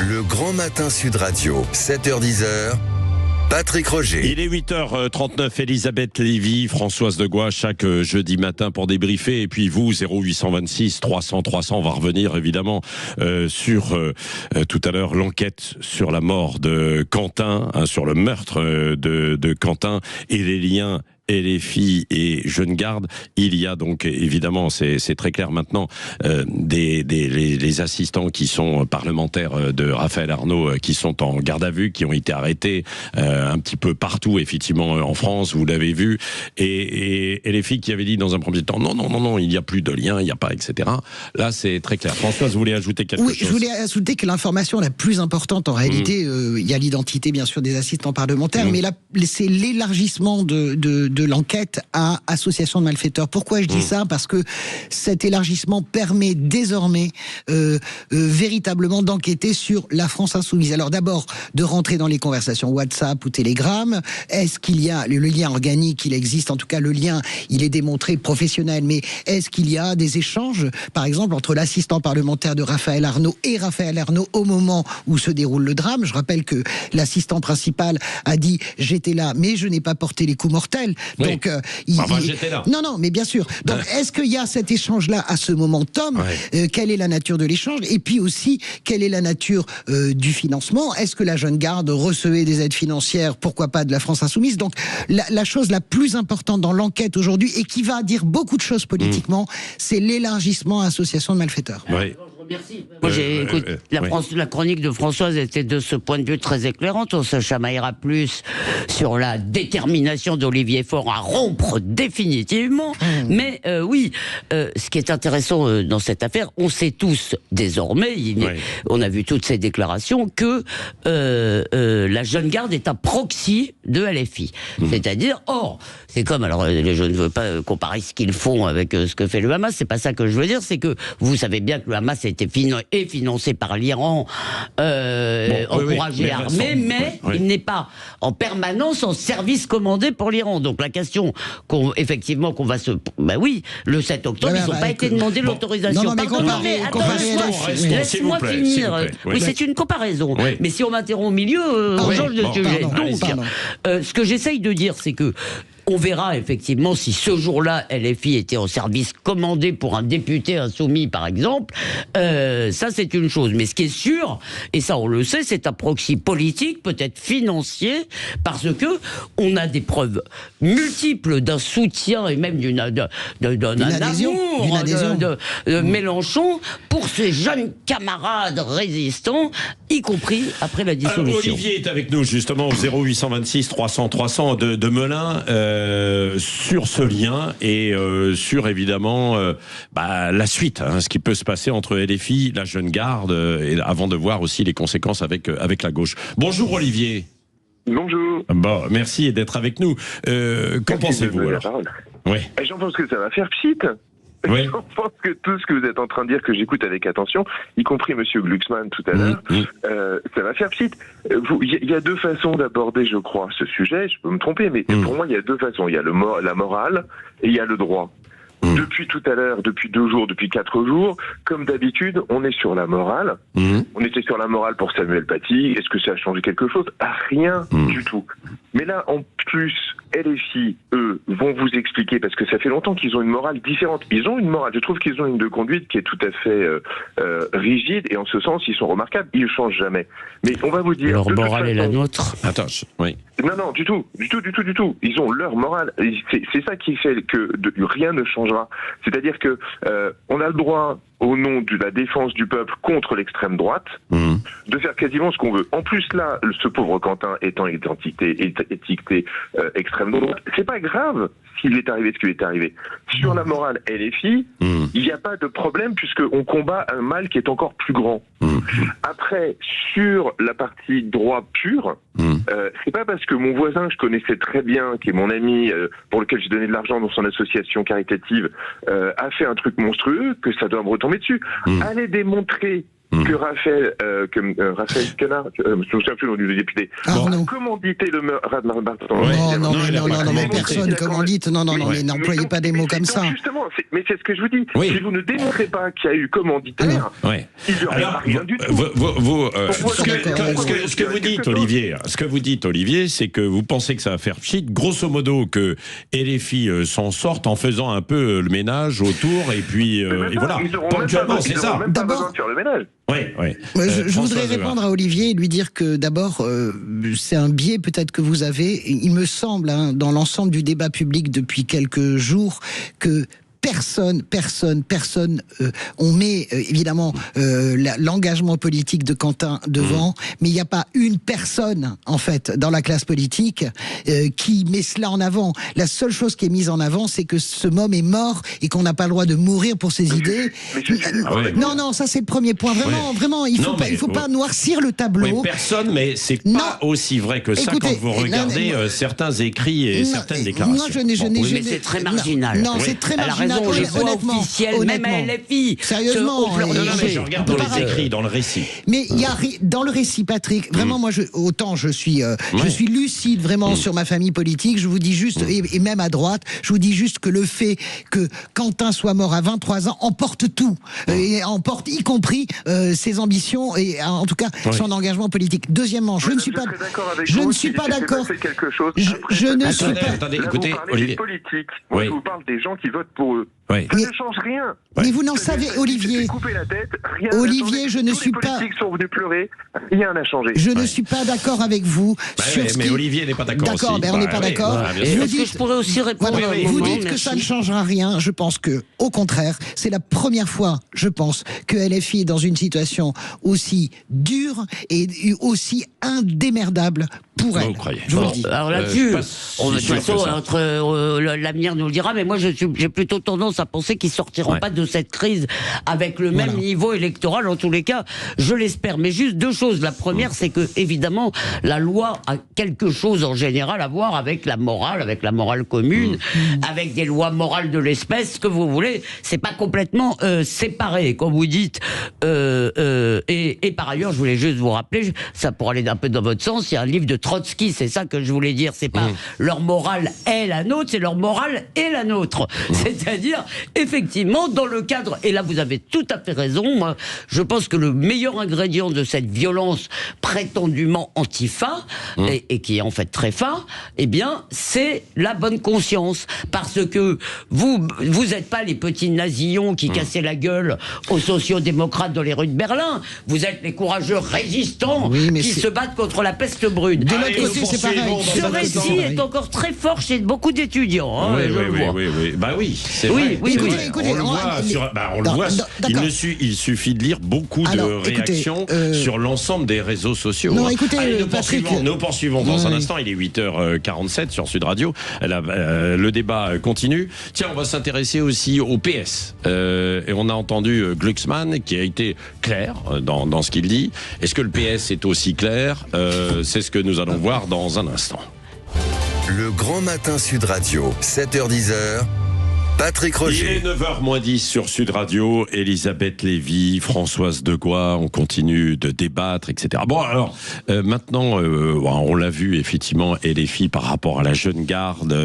Le Grand Matin Sud Radio, 7h-10h. Patrick Roger. Il est 8h39, Elisabeth Lévy, Françoise de Gois, chaque jeudi matin pour débriefer. Et puis vous, 0826 300 300, on va revenir évidemment sur tout à l'heure l'enquête sur la mort de Quentin, sur le meurtre de Quentin et les liens LFI et Jeunes Gardes. Il y a donc évidemment, c'est très clair maintenant, les assistants qui sont parlementaires de Raphaël Arnaud qui sont en garde à vue, qui ont été arrêtés un petit peu partout effectivement en France, vous l'avez vu, et LFI qui avait dit dans un premier temps non, il n'y a plus de lien, il n'y a pas, etc. Là c'est très clair. Françoise, vous voulez ajouter quelque chose? Oui, je voulais ajouter que l'information la plus importante en réalité, il y a l'identité bien sûr des assistants parlementaires, mais là c'est l'élargissement de l'enquête à association de malfaiteurs. Pourquoi je dis ça? Parce que cet élargissement permet désormais véritablement d'enquêter sur la France insoumise. Alors d'abord, de rentrer dans les conversations WhatsApp ou Telegram. Est-ce qu'il y a le lien organique? Il existe, en tout cas le lien, il est démontré professionnel, mais est-ce qu'il y a des échanges, par exemple, entre l'assistant parlementaire de Raphaël Arnaud et Raphaël Arnaud au moment où se déroule le drame? Je rappelle que l'assistant principal a dit « j'étais là, mais je n'ai pas porté les coups mortels ». Oui. Donc, j'étais là. Non, mais bien sûr. Donc, est-ce qu'il y a cet échange-là à ce momentum? Quelle est la nature de l'échange? Et puis aussi, quelle est la nature du financement? Est-ce que la Jeune Garde recevait des aides financières, pourquoi pas de la France insoumise? Donc, la chose la plus importante dans l'enquête aujourd'hui, et qui va dire beaucoup de choses politiquement, c'est l'élargissement à association de malfaiteurs. Oui. Merci. Moi, écoute, la chronique de Françoise était de ce point de vue très éclairante. On se chamaillera plus sur la détermination d'Olivier Faure à rompre définitivement. Mais oui, ce qui est intéressant dans cette affaire, on sait tous désormais, on a vu toutes ces déclarations, que la Jeune Garde est un proxy de LFI. C'est-à-dire, c'est comme, alors je ne veux pas comparer ce qu'ils font avec ce que fait le Hamas, c'est pas ça que je veux dire, c'est que vous savez bien que le Hamas est financé par l'Iran, encouragé, armé, mais il n'est pas en permanence en service commandé pour l'Iran. Donc la question effectivement qu'on va se... le 7 octobre, ils n'ont pas été demandé l'autorisation. Non, mais laisse-moi finir. Oui, c'est une comparaison. Mais si on m'interrompt au milieu, on change de sujet. Donc, ce que j'essaye de dire, c'est que on verra effectivement si ce jour-là LFI était en service commandé pour un député insoumis par exemple, ça c'est une chose, mais ce qui est sûr, et ça on le sait, c'est un proxy politique, peut-être financier, parce que on a des preuves multiples d'un soutien et même d'un amour de Mélenchon pour ses jeunes camarades résistants, y compris après la dissolution. Olivier est avec nous justement au 0826 300 300 de Melun, sur ce lien et sur évidemment la suite, ce qui peut se passer entre LFI, la Jeune Garde, et avant de voir aussi les conséquences avec la gauche. Bonjour Olivier. Bonjour. Bon, merci d'être avec nous. Qu'en pensez-vous alors? Oui. J'en pense que ça va faire pchit. Oui. Je pense que tout ce que vous êtes en train de dire, que j'écoute avec attention, y compris Monsieur Glucksmann tout à l'heure, ça va faire pchit. Il y a deux façons d'aborder, je crois, ce sujet. Je peux me tromper, mais pour moi, il y a deux façons. Il y a la morale et il y a le droit. Depuis tout à l'heure, depuis 2 jours, depuis 4 jours, comme d'habitude, on est sur la morale. On était sur la morale pour Samuel Paty. Est-ce que ça a changé quelque chose? Rien du tout. Mais là, en plus, LFI, eux, vont vous expliquer, parce que ça fait longtemps qu'ils ont une morale différente. Ils ont une morale, je trouve qu'ils ont une de conduite qui est tout à fait rigide, et en ce sens, ils sont remarquables, ils ne changent jamais. Mais on va vous dire... Leur morale est la nôtre. Attends, oui. Non, du tout. Ils ont leur morale. C'est ça qui fait que rien ne changera. C'est-à-dire que on a le droit, au nom de la défense du peuple contre l'extrême droite, de faire quasiment ce qu'on veut. En plus, là, ce pauvre Quentin étant étiqueté extrême droite, c'est pas grave s'il est arrivé ce qui lui est arrivé. Sur la morale LFI, il n'y a pas de problème puisqu'on combat un mal qui est encore plus grand. Après, sur la partie droit pur, c'est pas parce que mon voisin que je connaissais très bien, qui est mon ami, pour lequel j'ai donné de l'argent dans son association caritative, a fait un truc monstrueux, que ça doit me retomber dessus. Allez démontrer que Raphaël Quenard, je me souviens plus du député, a commandité le meurtre de Non, mais personne commandite. Non, mais n'employez pas des mots comme ça. Justement, mais c'est ce que je vous dis. Si vous ne démontrez pas qu'il y a eu commanditaire, il n'y aura rien du tout. Ce que vous dites, Olivier, c'est que vous pensez que ça va faire pchit, grosso modo, que LFI s'en sortent en faisant un peu le ménage autour, et puis et voilà. Ponctuellement, c'est ça. D'abord, sur le ménage. Je voudrais répondre à Olivier et lui dire que d'abord, c'est un biais peut-être que vous avez. Il me semble, dans l'ensemble du débat public depuis quelques jours, que personne, on met évidemment l'engagement politique de Quentin devant, mais il n'y a pas une personne, en fait, dans la classe politique qui met cela en avant. La seule chose qui est mise en avant, c'est que ce homme est mort et qu'on n'a pas le droit de mourir pour ses idées. Non, ça c'est le premier point. Vraiment, il faut pas noircir le tableau. Personne, mais c'est pas aussi vrai que ça. Écoutez, quand vous regardez certains écrits et certaines déclarations. Mais c'est très marginal. Non, c'est très marginal. Les voix officielles, même à LFI. Sérieusement. Mais je regarde dans les écrits, dans le récit. Mais il y a dans le récit, Patrick. Vraiment, moi, je suis lucide vraiment sur ma famille politique. Je vous dis juste, et même à droite, je vous dis juste que le fait que Quentin soit mort à 23 ans emporte tout, et emporte y compris ses ambitions et en tout cas son engagement politique. Deuxièmement, je ne suis pas d'accord. Attendez, écoutez, Olivier. Moi, je vous parle des gens qui votent pour eux. Ça ne change rien. Mais vous n'en savez, Olivier. Couper la tête, rien Olivier, je ne suis pas. Les politiques sont venus pleurer, rien n'a changé. Je ne suis pas d'accord avec vous. Mais Olivier n'est pas d'accord. D'accord, on n'est pas d'accord. Je pourrais aussi répondre. Vous dites que ça ne changera rien. Je pense que, au contraire, c'est la première fois, je pense, que LFI est dans une situation aussi dure et aussi indémerdable pour elle. Je vous le dis. Alors là-dessus, de toute façon, l'avenir nous le dira, mais moi j'ai plutôt tendance à penser qu'ils sortiront pas de cette crise avec le même niveau électoral, en tous les cas, je l'espère. Mais juste deux choses. La première, c'est que, évidemment, la loi a quelque chose en général à voir avec la morale commune, avec des lois morales de l'espèce, ce que vous voulez. C'est pas complètement séparé, comme vous dites. Et par ailleurs, je voulais juste vous rappeler, ça pour aller un peu dans votre sens, il y a un livre de Trotsky, c'est ça que je voulais dire. C'est pas leur morale est la nôtre, c'est leur morale est la nôtre. C'est-à-dire, effectivement, dans le cadre, et là vous avez tout à fait raison, moi, je pense que le meilleur ingrédient de cette violence prétendument antifa, et qui est en fait très fin, eh bien, c'est la bonne conscience. Parce que vous n'êtes pas les petits nazillons qui cassaient la gueule aux sociodémocrates dans les rues de Berlin. Vous êtes les courageux résistants qui se battent contre la peste brune. De l'autre côté, c'est pareil. Ce récit est encore très fort chez beaucoup d'étudiants. Oui. Bah oui, c'est vrai. Écoutez, on le voit. Il suffit de lire beaucoup de réactions sur l'ensemble des réseaux sociaux. Non, écoutez, nous poursuivons dans un instant. Il est 8h47 sur Sud Radio. Le débat continue. Tiens, on va s'intéresser aussi au PS. Et on a entendu Glucksmann qui a été clair dans ce qu'il dit. Est-ce que le PS est aussi clair? C'est ce que nous allons voir dans un instant. Le Grand Matin Sud Radio, 7h-10h. Patrick Roger. Il est 9h-10 sur Sud Radio. Elisabeth Lévy, Françoise Degois, on continue de débattre, etc. Bon, alors, maintenant, on l'a vu, effectivement, LFI par rapport à la jeune garde.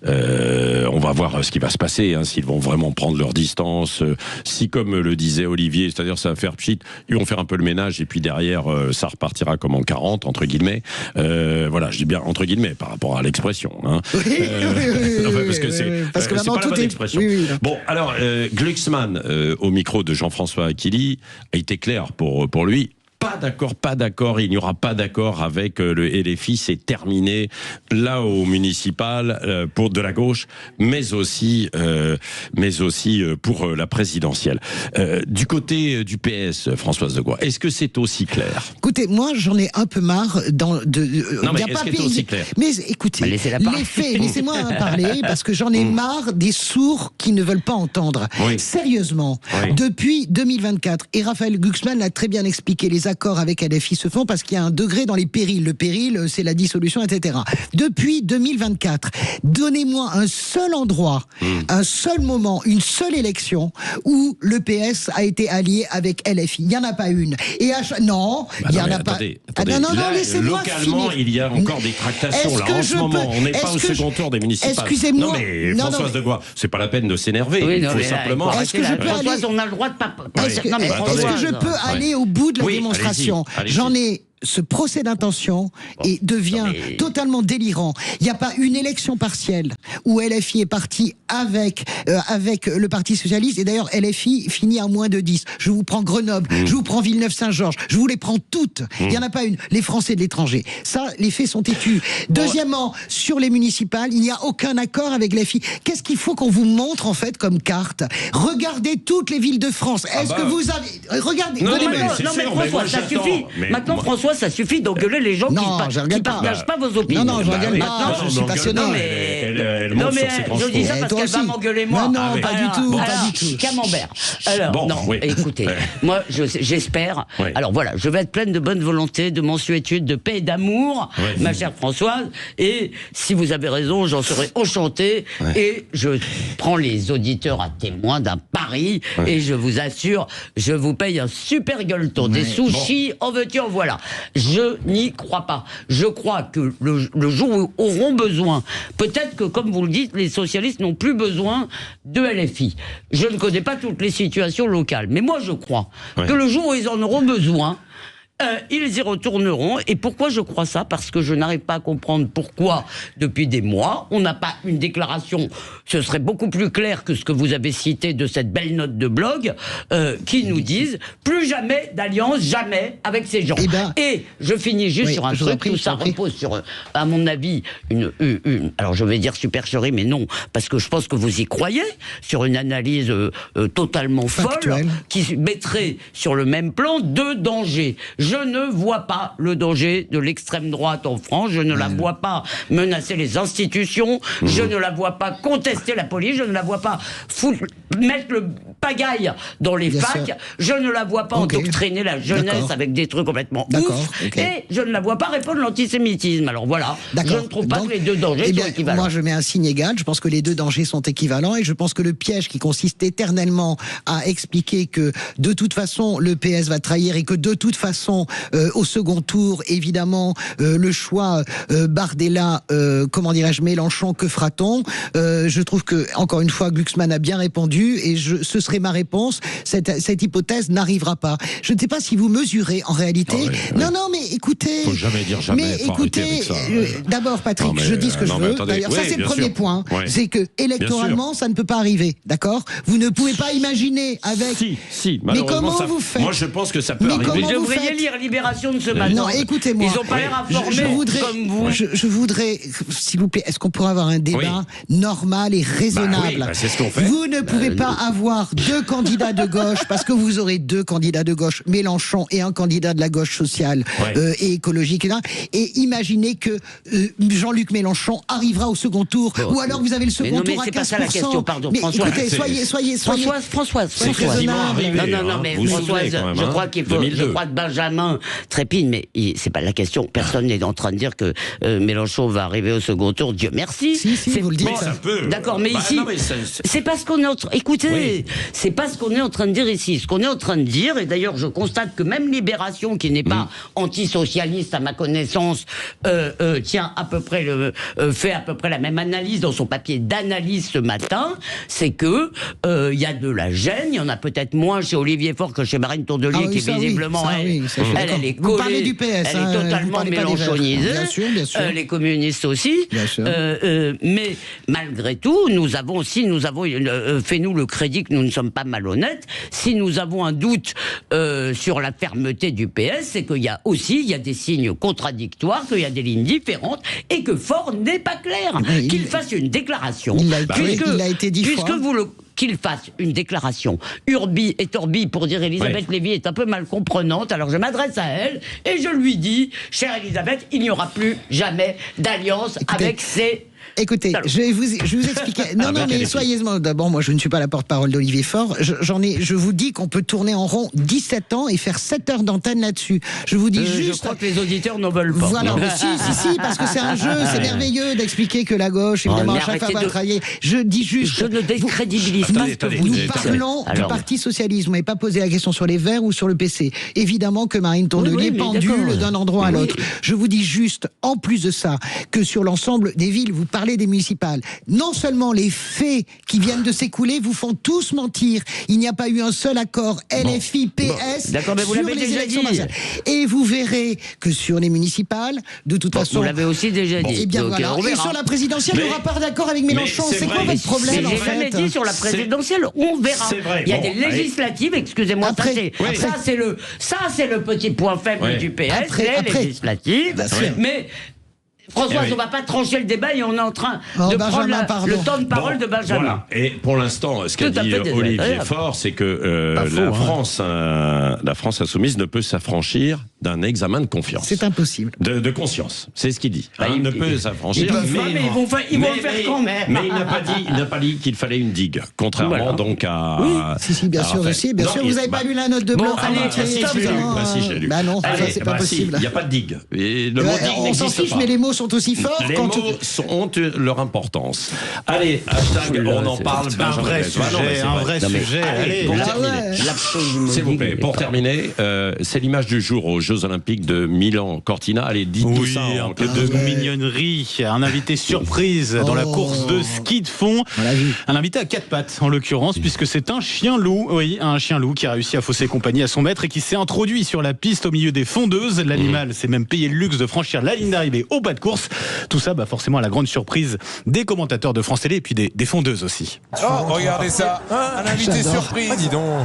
On va voir ce qui va se passer, s'ils vont vraiment prendre leur distance. Si, comme le disait Olivier, c'est-à-dire ça va faire pchit, ils vont faire un peu le ménage et puis derrière, ça repartira comme en 40, entre guillemets. Voilà, je dis bien entre guillemets par rapport à l'expression. Parce que c'est pas la bonne expression. Bon, alors, Glucksmann, au micro de Jean-François Aquili, a été clair pour lui. Pas d'accord, il n'y aura pas d'accord avec le LFI, c'est terminé là au municipal pour de la gauche, mais aussi pour la présidentielle. Du côté du PS, Françoise Degois, est-ce que c'est aussi clair? Écoutez, moi j'en ai un peu marre non, mais est-ce que c'est aussi clair? Mais écoutez, les faits, laissez-moi parler, parce que j'en ai marre des sourds qui ne veulent pas entendre. Sérieusement, depuis 2024, et Raphaël Glucksmann l'a très bien expliqué, les accords accords avec LFI se font parce qu'il y a un degré dans les périls. Le péril, c'est la dissolution, etc. Depuis 2024, donnez-moi un seul endroit, un seul moment, une seule élection où le PS a été allié avec LFI. Il n'y en a pas une. Et non, il n'y en a pas. Attendez. Non, Là, laissez-moi localement, finir. il y a encore des tractations. Là, en ce moment, on n'est pas au second tour des municipales. Excusez-moi. Non, mais Françoise de Gois, c'est pas la peine de s'énerver. Il faut simplement. Est-ce que je peux Françoise, on a le droit de pas. Est-ce que je peux aller au bout de la démonstration? J'en ai. Ce procès d'intention devient totalement délirant. Il n'y a pas une élection partielle où LFI est parti avec le Parti Socialiste. Et d'ailleurs, LFI finit à moins de 10. Je vous prends Grenoble, je vous prends Villeneuve-Saint-Georges, je vous les prends toutes. Il n'y en a pas une. Les Français de l'étranger. Ça, les faits sont têtus. Deuxièmement, sur les municipales, il n'y a aucun accord avec LFI. Qu'est-ce qu'il faut qu'on vous montre, en fait, comme carte? Regardez toutes les villes de France. Est-ce que vous avez... Regardez. Non, mais François, ça suffit. Maintenant, François, ça suffit d'engueuler les gens qui ne partagent pas vos opinions. Non, je regarde pas. Je suis passionnant. Non, mais je dis ça parce qu'elle va m'engueuler moi. Non, pas du tout. Camembert. Alors, non, écoutez, moi, j'espère. Alors voilà, je vais être pleine de bonne volonté, de mansuétude, de paix et d'amour, ma chère Françoise. Et si vous avez raison, j'en serai enchanté. Et je prends les auditeurs à témoin d'un pari. Et je vous assure, je vous paye un super gueuleton. Des sushis, en veux-tu, en voilà. Je n'y crois pas. Je crois que le jour où auront besoin, peut-être que, comme vous le dites, les socialistes n'ont plus besoin de LFI. Je ne connais pas toutes les situations locales, mais moi je crois que le jour où ils en auront besoin, ils y retourneront. Et pourquoi je crois ça? Parce que je n'arrive pas à comprendre pourquoi, depuis des mois, on n'a pas une déclaration. Ce serait beaucoup plus clair que ce que vous avez cité de cette belle note de blog, qui nous disent plus jamais d'alliance, jamais avec ces gens. Et je finis juste sur un truc. Tout ça repose sur, à mon avis, alors je vais dire supercherie, mais non, parce que je pense que vous y croyez, sur une analyse totalement folle, qui mettrait sur le même plan deux dangers. Je ne vois pas le danger de l'extrême droite en France, je ne la vois pas menacer les institutions, je ne la vois pas contester la police, je ne la vois pas mettre le pagaille dans les facs, je ne la vois pas endoctriner la jeunesse avec des trucs complètement ouf, et je ne la vois pas répondre à l'antisémitisme. Alors voilà, je ne trouve pas que les deux dangers sont équivalents. Moi je mets un signe égal, je pense que les deux dangers sont équivalents, et je pense que le piège qui consiste éternellement à expliquer que de toute façon le PS va trahir et que de toute façon au second tour, évidemment, le choix Bardella, comment dirais-je, Mélenchon, que fera-t-on? Je trouve que, encore une fois, Glucksmann a bien répondu, et ce serait ma réponse. Cette hypothèse n'arrivera pas. Je ne sais pas si vous mesurez, en réalité. Non, mais écoutez. Faut jamais dire jamais. Mais écoutez, d'abord, Patrick, je dis ce que je veux. D'ailleurs, ça, c'est le premier point. C'est que, électoralement, ça ne peut pas arriver. D'accord? Vous ne pouvez pas imaginer avec. Si, mais comment vous faites? Moi, je pense que ça peut arriver. Vous devriez lire Libération de ce matin. Non, écoutez-moi. Ils n'ont pas l'air informés comme vous. Je voudrais, s'il vous plaît, est-ce qu'on pourrait avoir un débat normal et raisonnable? C'est ce qu'on fait. Vous ne pouvez pas avoir deux candidats de gauche, parce que vous aurez deux candidats de gauche, Mélenchon et un candidat de la gauche sociale et écologique, et imaginez que Jean-Luc Mélenchon arrivera au second tour, ou alors vous avez le second tour à 15%. C'est pas ça la question, pardon. Mais François, écoutez, soyez Françoise, non, mais Françoise, je crois qu'il faut, je crois que Benjamin trépine, mais c'est pas la question. Personne n'est en train de dire que Mélenchon va arriver au second tour. Dieu merci. Si, vous le dites. D'accord, mais ici, c'est pas ce qu'on est en train. Écoutez, c'est pas ce qu'on est en train de dire ici. Ce qu'on est en train de dire, et d'ailleurs, je constate que même Libération, qui n'est pas antisocialiste à ma connaissance, tient à peu près fait à peu près la même analyse dans son papier d'analyse ce matin. C'est que il y a de la gêne. Il y en a peut-être moins chez Olivier Faure que chez Marine Tourdelier, qui visiblement elle est collée. Vous parlez du PS, elle est totalement mélenchonisée. Bien sûr. Les communistes aussi. Mais malgré tout, nous avons fait-nous le crédit que nous ne sommes pas malhonnêtes. Si nous avons un doute sur la fermeté du PS, c'est qu'il y a des signes contradictoires, qu'il y a des lignes différentes, et que Faure n'est pas clair. Qu'il fasse une déclaration. Il a été dit qu'il fasse une déclaration urbi et orbi pour dire Elisabeth Lévy est un peu mal comprenante, alors je m'adresse à elle et je lui dis, chère Elisabeth, il n'y aura plus jamais d'alliance avec ces Écoutez, je vais vous expliquer. Non, mais soyez-moi. D'abord, moi, je ne suis pas la porte-parole d'Olivier Faure. Je vous dis qu'on peut tourner en rond 17 ans et faire 7 heures d'antenne là-dessus. Je vous dis juste. Je crois que les auditeurs n'en veulent pas. Voilà, si, parce que c'est un jeu, c'est merveilleux d'expliquer que la gauche, évidemment, à chaque fois va travailler. Je dis juste. Je ne décrédibilise pas ce que vous dites. Nous parlons du Parti Socialiste. Vous m'avez pas posé la question sur les Verts ou sur le PC. Évidemment que Marine Tondelier pendule d'un endroit à l'autre. Je vous dis juste, en plus de ça, que sur l'ensemble des villes, vous parlez des municipales. Non seulement les faits qui viennent de s'écouler vous font tous mentir. Il n'y a pas eu un seul accord LFI, PS sur les élections nationales. Et vous verrez que sur les municipales, de toute façon... Vous l'avez aussi déjà dit. Et bien voilà. Et sur la présidentielle, il n'y aura pas d'accord avec Mélenchon. C'est quoi votre problème, en fait? J'ai jamais dit sur la présidentielle, on verra. Il y a des législatives, excusez-moi, ça c'est le petit point faible du PS, les législatives. Mais... Françoise, on ne va pas trancher le débat et on est en train de prendre le temps de parole de Benjamin. Voilà. Et pour l'instant, ce qu'a dit Olivier Faure, c'est que la France insoumise ne peut s'affranchir d'un examen de confiance. C'est impossible. De conscience. C'est ce qu'il dit. Il ne peut s'affranchir. Ils vont le faire quand même. Mais il n'a pas dit qu'il fallait une digue. Contrairement donc à... Oui, si, bien sûr. Vous n'avez pas lu la note de Blanc? Si, je l'ai lu. Bah non, c'est pas possible. Il n'y a pas de digue. Le mot digue n'existe pas. Mais les mots sont aussi forts. Les mots ont leur importance. Allez, hashtag, on en parle. Un vrai sujet. Allez, pour terminer, s'il vous plaît, pour terminer, c'est l'image du jour aux Jeux Olympiques de Milan-Cortina. Allez, dites-nous ça. Un peu de mignonnerie. Un invité surprise dans la course de ski de fond. Un invité à 4 pattes, en l'occurrence, puisque c'est un chien loup. Oui, un chien loup qui a réussi à fausser compagnie à son maître et qui s'est introduit sur la piste au milieu des fondeuses. L'animal s'est même payé le luxe de franchir la ligne d'arrivée au pas de course. Tout ça, forcément, à la grande surprise des commentateurs de France Télé et puis des fondeuses aussi. Oh, regardez ça, un invité surprise. Dis donc.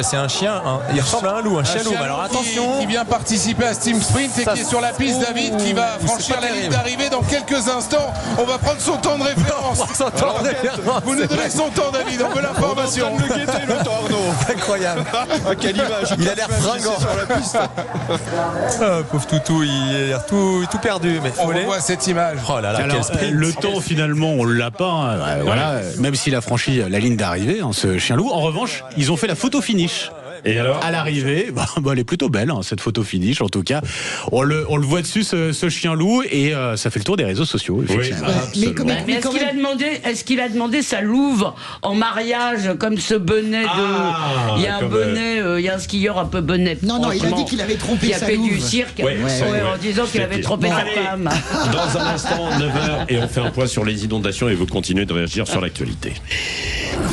C'est un chien, il ressemble à un loup, un chien loup. Alors attention. Qui vient participer à Steam Sprint et qui est sur la piste, David, qui va franchir la ligne d'arrivée dans quelques instants. On va prendre son temps de référence. Vous nous donnez son temps, David, on veut l'information. On va le guetter, le temps, Arnaud. Incroyable. Quelle image. Il a l'air fringant sur la piste. Pauvre toutou, il a l'air tout perdu. Mais on revoit cette image. Oh là là, alors, le temps, finalement, on l'a pas. Voilà, même s'il a franchi la ligne d'arrivée, ce chien loup. En revanche, ils ont fait la photo finish. Et alors, à l'arrivée, elle est plutôt belle, cette photo finish. En tout cas, on le voit dessus, ce chien loup, et ça fait le tour des réseaux sociaux. Effectivement. Mais est-ce qu'il a demandé sa louve en mariage, comme ce bonnet de... Il y a un bonnet, il y a un skieur un peu bonnet. Non, il a dit qu'il avait trompé sa louve. Il a fait du cirque en disant qu'il avait trompé sa femme. Dans un instant, 9h, et on fait un point sur les inondations et vous continuez de réagir sur l'actualité.